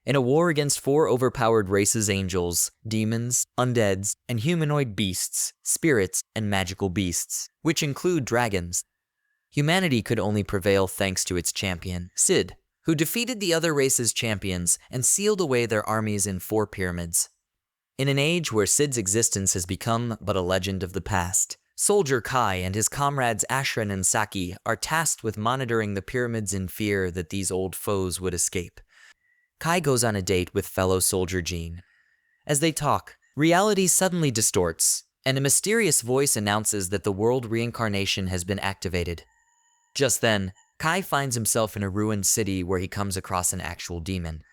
in a war against 4 overpowered races: angels, demons, undeads, and humanoid beasts, spirits, and magical beasts, which include dragons. Humanity could only prevail thanks to its champion, Cid, who defeated the other races' champions and sealed away their armies in 4 pyramids. In an age where Cid's existence has become but a legend of the past, Soldier Kai and his comrades Ashran and Saki are tasked with monitoring the pyramids in fear that these old foes would escape. Kai goes on a date with fellow soldier Jean. As they talk, reality suddenly distorts, and a mysterious voice announces that the world reincarnation has been activated. Just then, Kai finds himself in a ruined city where he comes across an actual demon.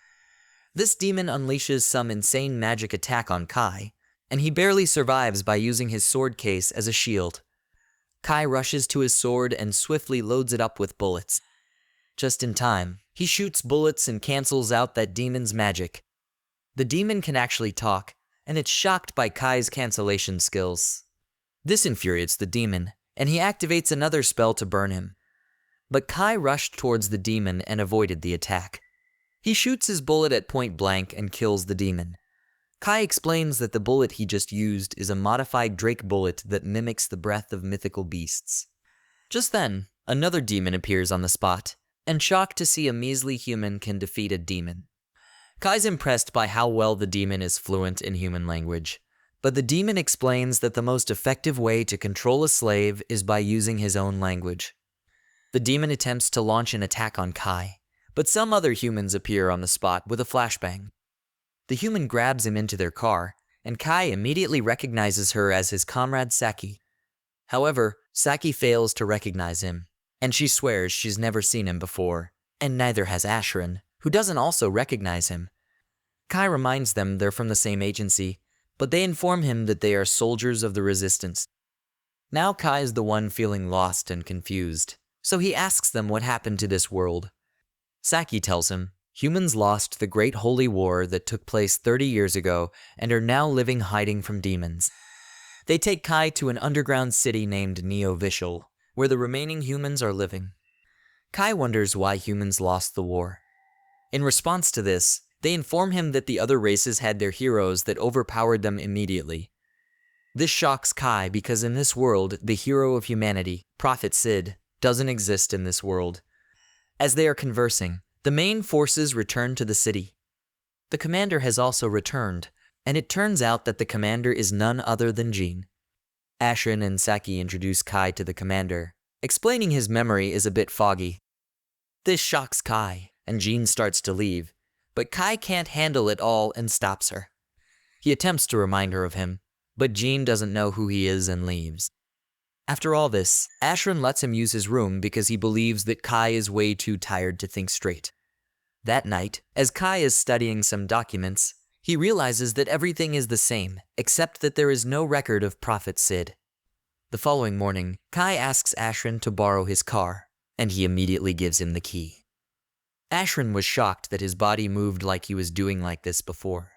This demon unleashes some insane magic attack on Kai, and he barely survives by using his sword case as a shield. Kai rushes to his sword and swiftly loads it up with bullets. Just in time, he shoots bullets and cancels out that demon's magic. The demon can actually talk, and it's shocked by Kai's cancellation skills. This infuriates the demon, and he activates another spell to burn him. But Kai rushed towards the demon and avoided the attack. He shoots his bullet at point blank and kills the demon. Kai explains that the bullet he just used is a modified Drake bullet that mimics the breath of mythical beasts. Just then, another demon appears on the spot, and shocked to see a measly human can defeat a demon. Kai's impressed by how well the demon is fluent in human language, but the demon explains that the most effective way to control a slave is by using his own language. The demon attempts to launch an attack on Kai, but some other humans appear on the spot with a flashbang. The human grabs him into their car, and Kai immediately recognizes her as his comrade Saki. However, Saki fails to recognize him, and she swears she's never seen him before, and neither has Ashran, who doesn't also recognize him. Kai reminds them they're from the same agency, but they inform him that they are soldiers of the resistance. Now Kai is the one feeling lost and confused, so he asks them what happened to this world. Saki tells him, humans lost the Great Holy War that took place 30 years ago and are now living hiding from demons. They take Kai to an underground city named Neo-Vishal, where the remaining humans are living. Kai wonders why humans lost the war. In response to this, they inform him that the other races had their heroes that overpowered them immediately. This shocks Kai because in this world, the hero of humanity, Prophet Cid, doesn't exist in this world. As they are conversing, the main forces return to the city. The commander has also returned, and it turns out that the commander is none other than Jean. Ashran and Saki introduce Kai to the commander, explaining his memory is a bit foggy. This shocks Kai, and Jean starts to leave, but Kai can't handle it all and stops her. He attempts to remind her of him, but Jean doesn't know who he is and leaves. After all this, Ashran lets him use his room because he believes that Kai is way too tired to think straight. That night, as Kai is studying some documents, he realizes that everything is the same, except that there is no record of Prophet Cid. The following morning, Kai asks Ashran to borrow his car, and he immediately gives him the key. Ashran was shocked that his body moved like he was doing like this before.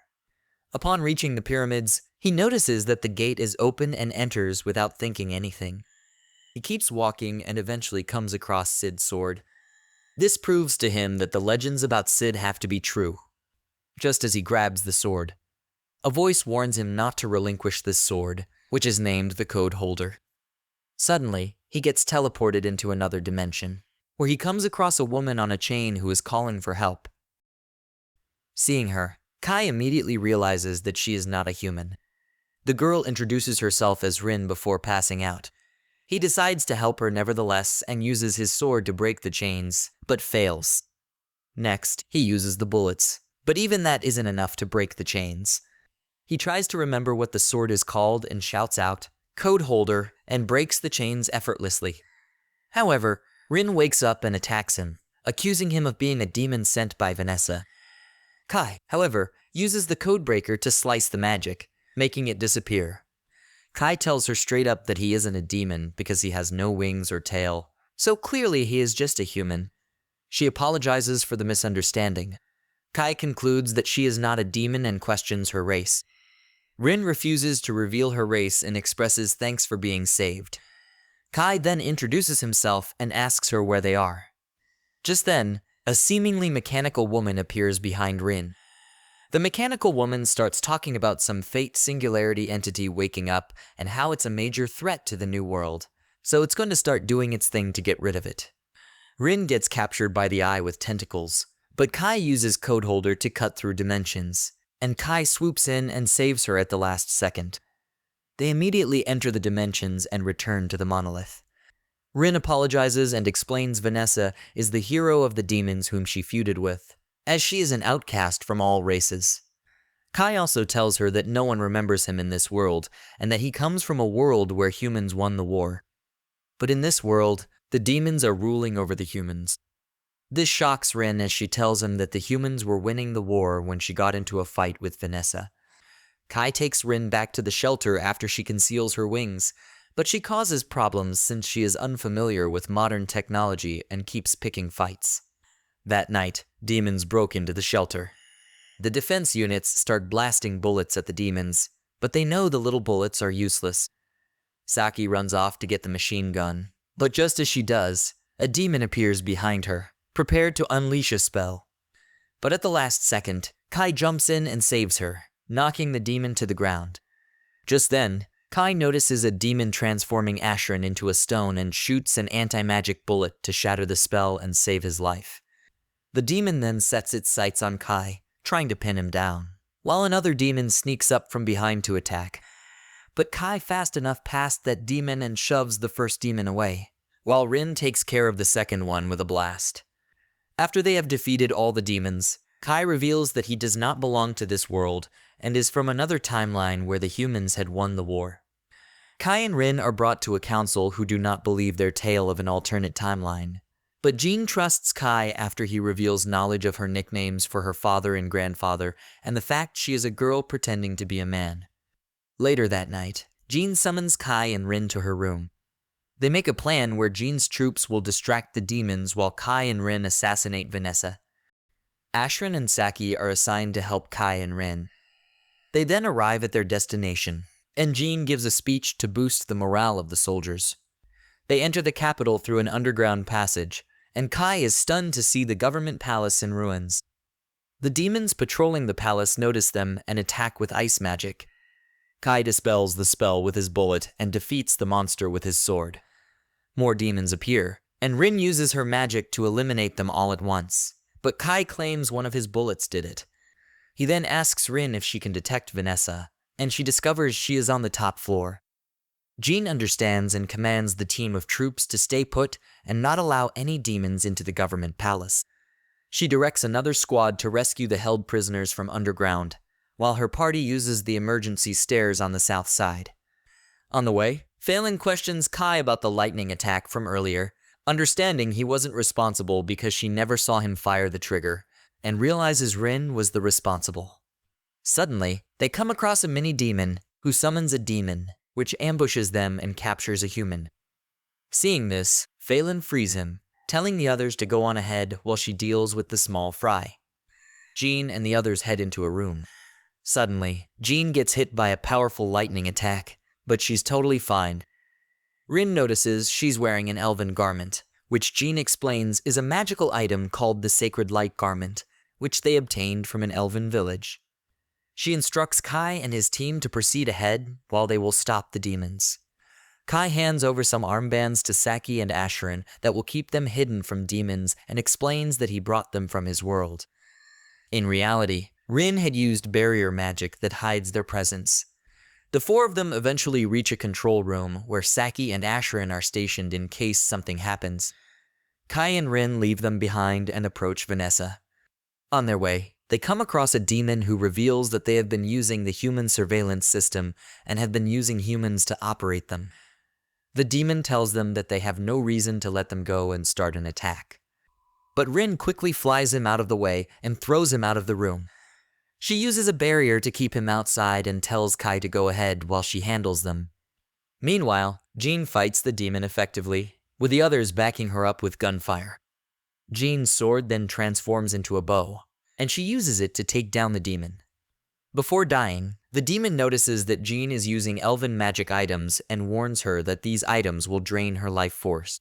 Upon reaching the pyramids, he notices that the gate is open and enters without thinking anything. He keeps walking and eventually comes across Cid's sword. This proves to him that the legends about Cid have to be true. Just as he grabs the sword, a voice warns him not to relinquish this sword, which is named the Code Holder. Suddenly, he gets teleported into another dimension, where he comes across a woman on a chain who is calling for help. Seeing her, Kai immediately realizes that she is not a human. The girl introduces herself as Rin before passing out. He decides to help her nevertheless and uses his sword to break the chains, but fails. Next, he uses the bullets, but even that isn't enough to break the chains. He tries to remember what the sword is called and shouts out, "Code Holder," and breaks the chains effortlessly. However, Rin wakes up and attacks him, accusing him of being a demon sent by Vanessa. Kai, however, uses the codebreaker to slice the magic, making it disappear. Kai tells her straight up that he isn't a demon because he has no wings or tail, so clearly he is just a human. She apologizes for the misunderstanding. Kai concludes that she is not a demon and questions her race. Rin refuses to reveal her race and expresses thanks for being saved. Kai then introduces himself and asks her where they are. Just then, a seemingly mechanical woman appears behind Rin. The mechanical woman starts talking about some fate singularity entity waking up and how it's a major threat to the new world, so it's going to start doing its thing to get rid of it. Rin gets captured by the eye with tentacles, but Kai uses Codeholder to cut through dimensions, and Kai swoops in and saves her at the last second. They immediately enter the dimensions and return to the monolith. Rin apologizes and explains Vanessa is the hero of the demons whom she feuded with, as she is an outcast from all races. Kai also tells her that no one remembers him in this world, and that he comes from a world where humans won the war. But in this world, the demons are ruling over the humans. This shocks Rin as she tells him that the humans were winning the war when she got into a fight with Vanessa. Kai takes Rin back to the shelter after she conceals her wings, but she causes problems since she is unfamiliar with modern technology and keeps picking fights. That night, demons broke into the shelter. The defense units start blasting bullets at the demons, but they know the little bullets are useless. Saki runs off to get the machine gun, but just as she does, a demon appears behind her, prepared to unleash a spell. But at the last second, Kai jumps in and saves her, knocking the demon to the ground. Just then, Kai notices a demon transforming Ashran into a stone and shoots an anti-magic bullet to shatter the spell and save his life. The demon then sets its sights on Kai, trying to pin him down, while another demon sneaks up from behind to attack. But Kai fast enough past that demon and shoves the first demon away, while Rin takes care of the second one with a blast. After they have defeated all the demons, Kai reveals that he does not belong to this world and is from another timeline where the humans had won the war. Kai and Rin are brought to a council who do not believe their tale of an alternate timeline. But Jean trusts Kai after he reveals knowledge of her nicknames for her father and grandfather and the fact she is a girl pretending to be a man. Later that night, Jean summons Kai and Rin to her room. They make a plan where Jean's troops will distract the demons while Kai and Rin assassinate Vanessa. Ashran and Saki are assigned to help Kai and Rin. They then arrive at their destination, and Jean gives a speech to boost the morale of the soldiers. They enter the capital through an underground passage, and Kai is stunned to see the government palace in ruins. The demons patrolling the palace notice them and attack with ice magic. Kai dispels the spell with his bullet and defeats the monster with his sword. More demons appear, and Rin uses her magic to eliminate them all at once, but Kai claims one of his bullets did it. He then asks Rin if she can detect Vanessa, and she discovers she is on the top floor. Jean understands and commands the team of troops to stay put and not allow any demons into the government palace. She directs another squad to rescue the held prisoners from underground, while her party uses the emergency stairs on the south side. On the way, Phelan questions Kai about the lightning attack from earlier, understanding he wasn't responsible because she never saw him fire the trigger, and realizes Rin was the responsible. Suddenly, they come across a mini-demon who summons a demon, which ambushes them and captures a human. Seeing this, Phelan frees him, telling the others to go on ahead while she deals with the small fry. Jean and the others head into a room. Suddenly, Jean gets hit by a powerful lightning attack, but she's totally fine. Rin notices she's wearing an elven garment, which Jean explains is a magical item called the Sacred Light Garment, which they obtained from an elven village. She instructs Kai and his team to proceed ahead while they will stop the demons. Kai hands over some armbands to Saki and Ashran that will keep them hidden from demons and explains that he brought them from his world. In reality, Rin had used barrier magic that hides their presence. The four of them eventually reach a control room where Saki and Ashran are stationed in case something happens. Kai and Rin leave them behind and approach Vanessa. On their way, they come across a demon who reveals that they have been using the human surveillance system and have been using humans to operate them. The demon tells them that they have no reason to let them go and start an attack. But Rin quickly flies him out of the way and throws him out of the room. She uses a barrier to keep him outside and tells Kai to go ahead while she handles them. Meanwhile, Jean fights the demon effectively, with the others backing her up with gunfire. Jean's sword then transforms into a bow, and she uses it to take down the demon. Before dying, the demon notices that Jean is using elven magic items and warns her that these items will drain her life force.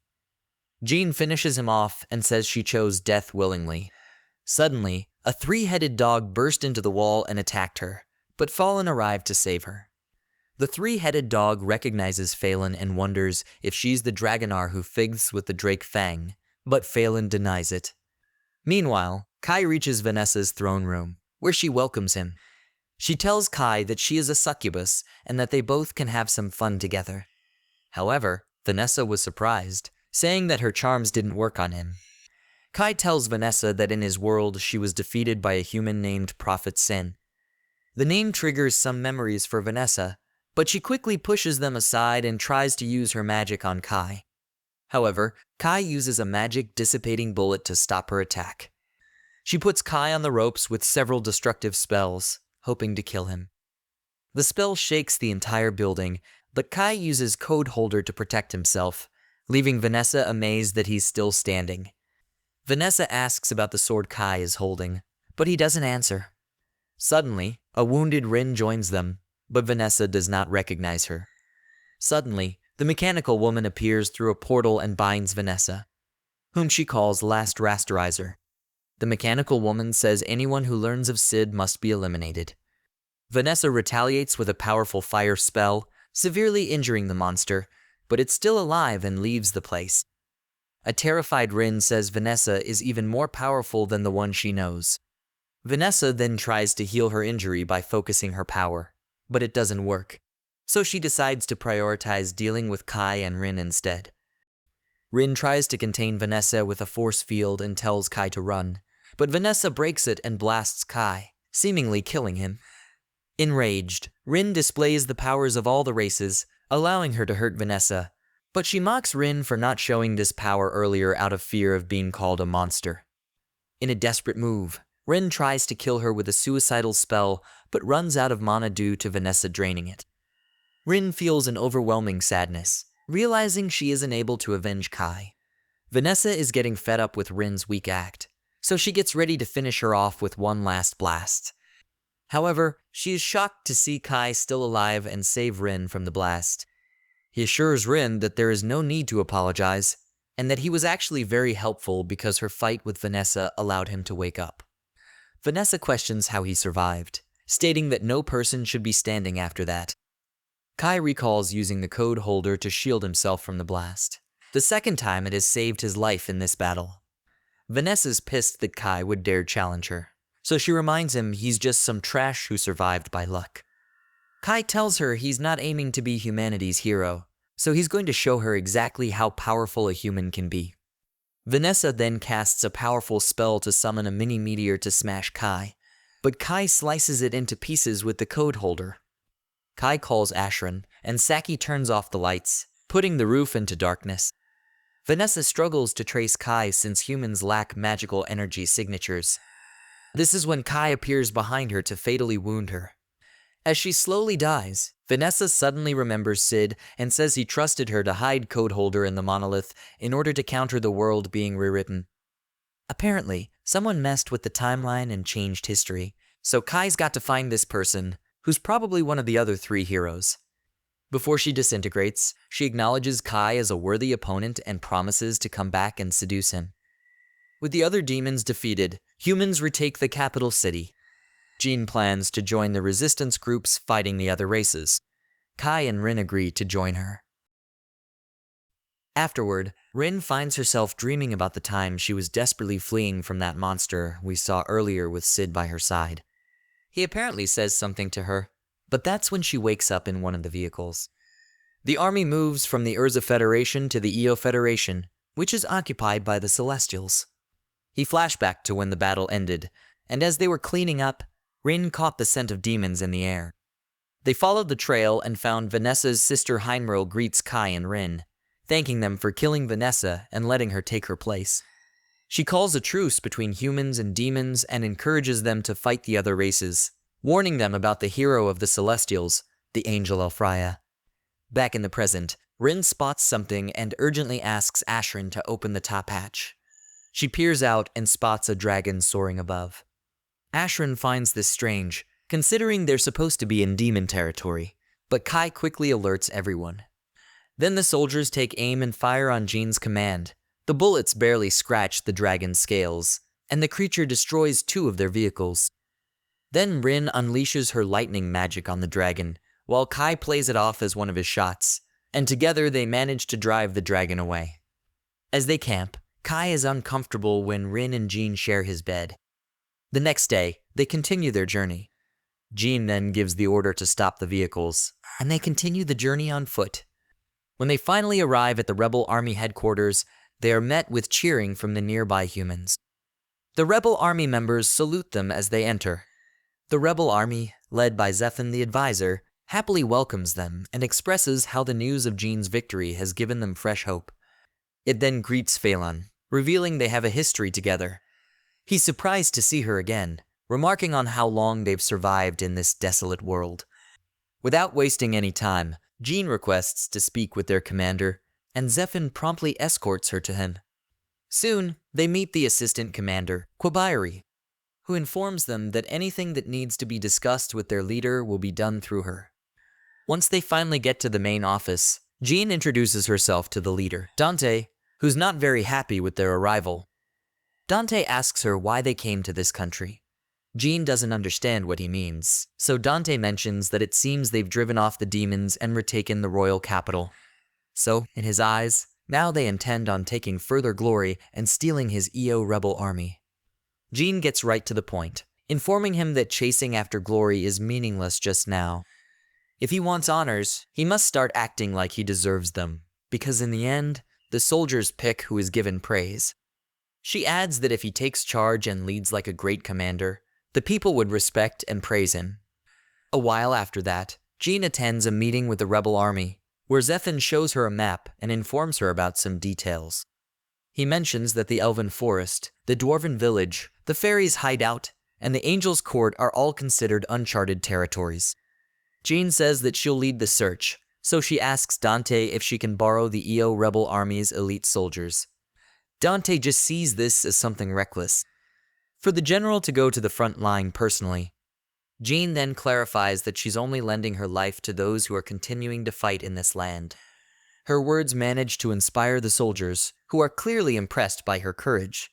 Jean finishes him off and says she chose death willingly. Suddenly, a three-headed dog burst into the wall and attacked her, but Fallen arrived to save her. The three-headed dog recognizes Phelan and wonders if she's the Dragonar who fights with the Drake Fang, but Phelan denies it. Meanwhile, Kai reaches Vanessa's throne room, where she welcomes him. She tells Kai that she is a succubus and that they both can have some fun together. However, Vanessa was surprised, saying that her charms didn't work on him. Kai tells Vanessa that in his world she was defeated by a human named Prophet Sin. The name triggers some memories for Vanessa, but she quickly pushes them aside and tries to use her magic on Kai. However, Kai uses a magic dissipating bullet to stop her attack. She puts Kai on the ropes with several destructive spells, hoping to kill him. The spell shakes the entire building, but Kai uses Code Holder to protect himself, leaving Vanessa amazed that he's still standing. Vanessa asks about the sword Kai is holding, but he doesn't answer. Suddenly, a wounded Rin joins them, but Vanessa does not recognize her. Suddenly, the mechanical woman appears through a portal and binds Vanessa, whom she calls Last Rasterizer. The mechanical woman says anyone who learns of Sid must be eliminated. Vanessa retaliates with a powerful fire spell, severely injuring the monster, but it's still alive and leaves the place. A terrified Rin says Vanessa is even more powerful than the one she knows. Vanessa then tries to heal her injury by focusing her power, but it doesn't work, so she decides to prioritize dealing with Kai and Rin instead. Rin tries to contain Vanessa with a force field and tells Kai to run, but Vanessa breaks it and blasts Kai, seemingly killing him. Enraged, Rin displays the powers of all the races, allowing her to hurt Vanessa, but she mocks Rin for not showing this power earlier out of fear of being called a monster. In a desperate move, Rin tries to kill her with a suicidal spell, but runs out of mana due to Vanessa draining it. Rin feels an overwhelming sadness, realizing she isn't able to avenge Kai. Vanessa is getting fed up with Rin's weak act, so she gets ready to finish her off with one last blast. However, she is shocked to see Kai still alive and save Rin from the blast. He assures Rin that there is no need to apologize, and that he was actually very helpful because her fight with Vanessa allowed him to wake up. Vanessa questions how he survived, stating that no person should be standing after that. Kai recalls using the Code Holder to shield himself from the blast, the second time it has saved his life in this battle. Vanessa's pissed that Kai would dare challenge her, so she reminds him he's just some trash who survived by luck. Kai tells her he's not aiming to be humanity's hero, so he's going to show her exactly how powerful a human can be. Vanessa then casts a powerful spell to summon a mini meteor to smash Kai, but Kai slices it into pieces with the Code Holder. Kai calls Ashran, and Saki turns off the lights, putting the roof into darkness. Vanessa struggles to trace Kai since humans lack magical energy signatures. This is when Kai appears behind her to fatally wound her. As she slowly dies, Vanessa suddenly remembers Sid and says he trusted her to hide Code Holder in the monolith in order to counter the world being rewritten. Apparently, someone messed with the timeline and changed history, so Kai's got to find this person, who's probably one of the other three heroes. Before she disintegrates, she acknowledges Kai as a worthy opponent and promises to come back and seduce him. With the other demons defeated, humans retake the capital city. Jean plans to join the resistance groups fighting the other races. Kai and Rin agree to join her. Afterward, Rin finds herself dreaming about the time she was desperately fleeing from that monster we saw earlier with Sid by her side. He apparently says something to her, but that's when she wakes up in one of the vehicles. The army moves from the Urza Federation to the Eo Federation, which is occupied by the Celestials. He flashbacked to when the battle ended, and as they were cleaning up, Rin caught the scent of demons in the air. They followed the trail and found Vanessa's sister Heinril greets Kai and Rin, thanking them for killing Vanessa and letting her take her place. She calls a truce between humans and demons and encourages them to fight the other races, warning them about the hero of the Celestials, the Angel Elfraya. Back in the present, Rin spots something and urgently asks Ashran to open the top hatch. She peers out and spots a dragon soaring above. Ashran finds this strange, considering they're supposed to be in demon territory, but Kai quickly alerts everyone. Then the soldiers take aim and fire on Jean's command. The bullets barely scratch the dragon's scales, and the creature destroys 2 of their vehicles. Then Rin unleashes her lightning magic on the dragon, while Kai plays it off as one of his shots, and together they manage to drive the dragon away. As they camp, Kai is uncomfortable when Rin and Jean share his bed. The next day, they continue their journey. Jean then gives the order to stop the vehicles, and they continue the journey on foot. When they finally arrive at the rebel army headquarters, they are met with cheering from the nearby humans. The rebel army members salute them as they enter. The rebel army, led by Zephan the advisor, happily welcomes them and expresses how the news of Jean's victory has given them fresh hope. It then greets Phelan, revealing they have a history together. He's surprised to see her again, remarking on how long they've survived in this desolate world. Without wasting any time, Jean requests to speak with their commander, and Zephan promptly escorts her to him. Soon, they meet the assistant commander, Quabairi, who informs them that anything that needs to be discussed with their leader will be done through her. Once they finally get to the main office, Jean introduces herself to the leader, Dante, who's not very happy with their arrival. Dante asks her why they came to this country. Jean doesn't understand what he means, so Dante mentions that it seems they've driven off the demons and retaken the royal capital. So, in his eyes, now they intend on taking further glory and stealing his EO rebel army. Jean gets right to the point, informing him that chasing after glory is meaningless just now. If he wants honors, he must start acting like he deserves them, because in the end, the soldiers pick who is given praise. She adds that if he takes charge and leads like a great commander, the people would respect and praise him. A while after that, Jean attends a meeting with the rebel army, where Zephan shows her a map and informs her about some details. He mentions that the Elven forest, the dwarven village, the fairies' hideout, and the angels' court are all considered uncharted territories. Jean says that she'll lead the search, so she asks Dante if she can borrow the EO rebel army's elite soldiers. Dante just sees this as something reckless. For the general to go to the front line personally, Jean then clarifies that she's only lending her life to those who are continuing to fight in this land. Her words manage to inspire the soldiers, who are clearly impressed by her courage.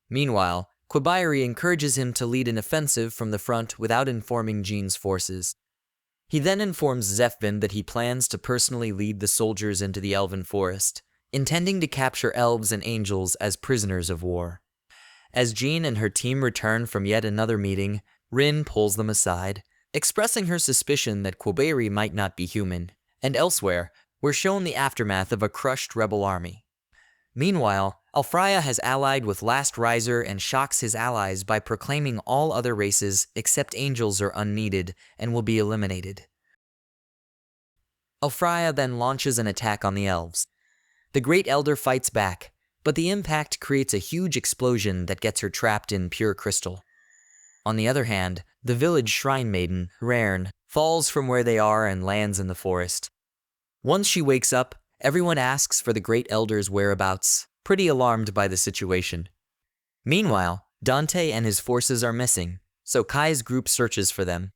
Meanwhile, Quabairi encourages him to lead an offensive from the front without informing Jean's forces. He then informs Zephan that he plans to personally lead the soldiers into the Elven forest, intending to capture elves and angels as prisoners of war. As Jean and her team return from yet another meeting, Rin pulls them aside, expressing her suspicion that Quabairi might not be human, and elsewhere, we're shown the aftermath of a crushed rebel army. Meanwhile, Alfraya has allied with Last Riser and shocks his allies by proclaiming all other races except angels are unneeded and will be eliminated. Alfraya then launches an attack on the elves. The Great Elder fights back, but the impact creates a huge explosion that gets her trapped in pure crystal. On the other hand, the village shrine maiden, Rairn, falls from where they are and lands in the forest. Once she wakes up, everyone asks for the Great Elder's whereabouts, pretty alarmed by the situation. Meanwhile, Dante and his forces are missing, so Kai's group searches for them.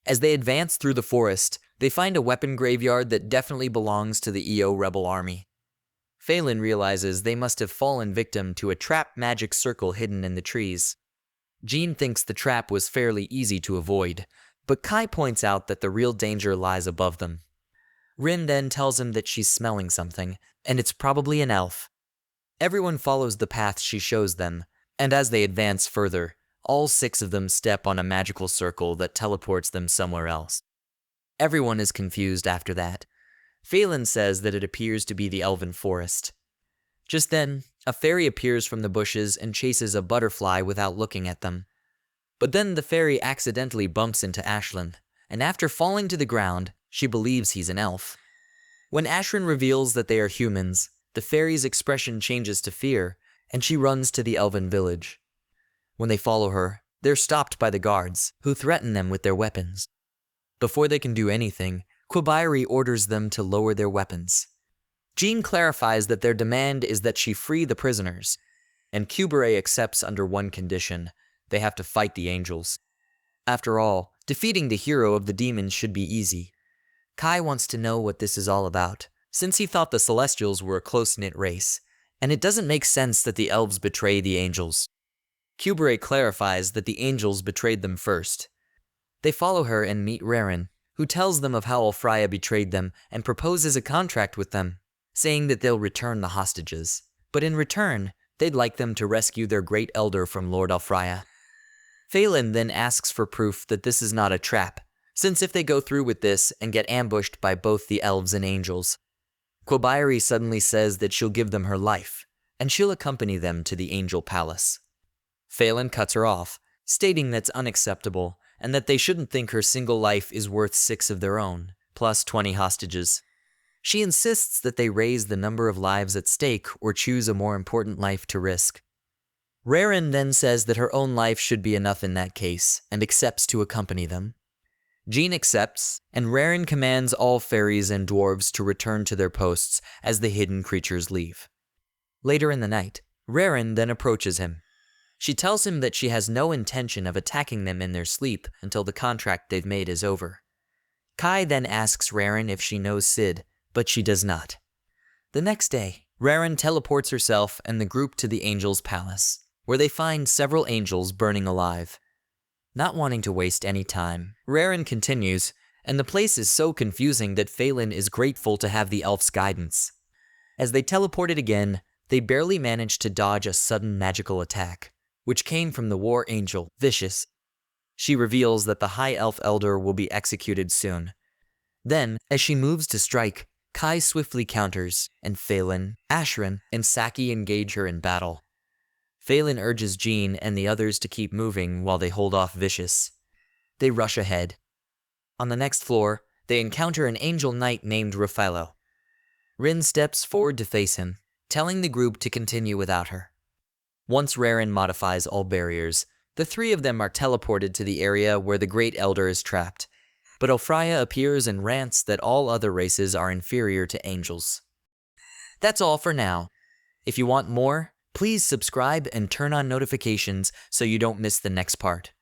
As they advance through the forest, they find a weapon graveyard that definitely belongs to the EO rebel army. Phelan realizes they must have fallen victim to a trap magic circle hidden in the trees. Jean thinks the trap was fairly easy to avoid, but Kai points out that the real danger lies above them. Rin then tells him that she's smelling something, and it's probably an elf. Everyone follows the path she shows them, and as they advance further, all 6 of them step on a magical circle that teleports them somewhere else. Everyone is confused after that. Phelan says that it appears to be the Elven forest. Just then, a fairy appears from the bushes and chases a butterfly without looking at them. But then the fairy accidentally bumps into Ashlyn, and after falling to the ground, she believes he's an elf. When Ashlyn reveals that they are humans, the fairy's expression changes to fear, and she runs to the Elven village. When they follow her, they're stopped by the guards, who threaten them with their weapons. Before they can do anything, Quabairi orders them to lower their weapons. Jean clarifies that their demand is that she free the prisoners, and Quabairi accepts under one condition: they have to fight the angels. After all, defeating the hero of the demons should be easy. Kai wants to know what this is all about, since he thought the Celestials were a close-knit race, and it doesn't make sense that the elves betray the angels. Kubere clarifies that the angels betrayed them first. They follow her and meet Raren, who tells them of how Ulfraya betrayed them and proposes a contract with them, saying that they'll return the hostages. But in return, they'd like them to rescue their great elder from Lord Ulfraya. Phelan then asks for proof that this is not a trap, since if they go through with this and get ambushed by both the elves and angels, Quabiari suddenly says that she'll give them her life, and she'll accompany them to the angel palace. Phelan cuts her off, stating that's unacceptable, and that they shouldn't think her single life is worth 6 of their own, plus 20 hostages. She insists that they raise the number of lives at stake or choose a more important life to risk. Raren then says that her own life should be enough in that case, and accepts to accompany them. Jean accepts, and Raren commands all fairies and dwarves to return to their posts as the hidden creatures leave. Later in the night, Raren then approaches him. She tells him that she has no intention of attacking them in their sleep until the contract they've made is over. Kai then asks Raren if she knows Sid, but she does not. The next day, Raren teleports herself and the group to the Angels' Palace, where they find several angels burning alive. Not wanting to waste any time, Raren continues, and the place is so confusing that Phelan is grateful to have the elf's guidance. As they teleported again, they barely managed to dodge a sudden magical attack, which came from the war angel, Vicious. She reveals that the High Elf Elder will be executed soon. Then, as she moves to strike, Kai swiftly counters, and Phelan, Ashran, and Saki engage her in battle. Phelan urges Jean and the others to keep moving while they hold off Vicious. They rush ahead. On the next floor, they encounter an angel knight named Raphaelo. Rin steps forward to face him, telling the group to continue without her. Once Raren modifies all barriers, the 3 of them are teleported to the area where the Great Elder is trapped, but Ulfraya appears and rants that all other races are inferior to angels. That's all for now. If you want more, please subscribe and turn on notifications so you don't miss the next part.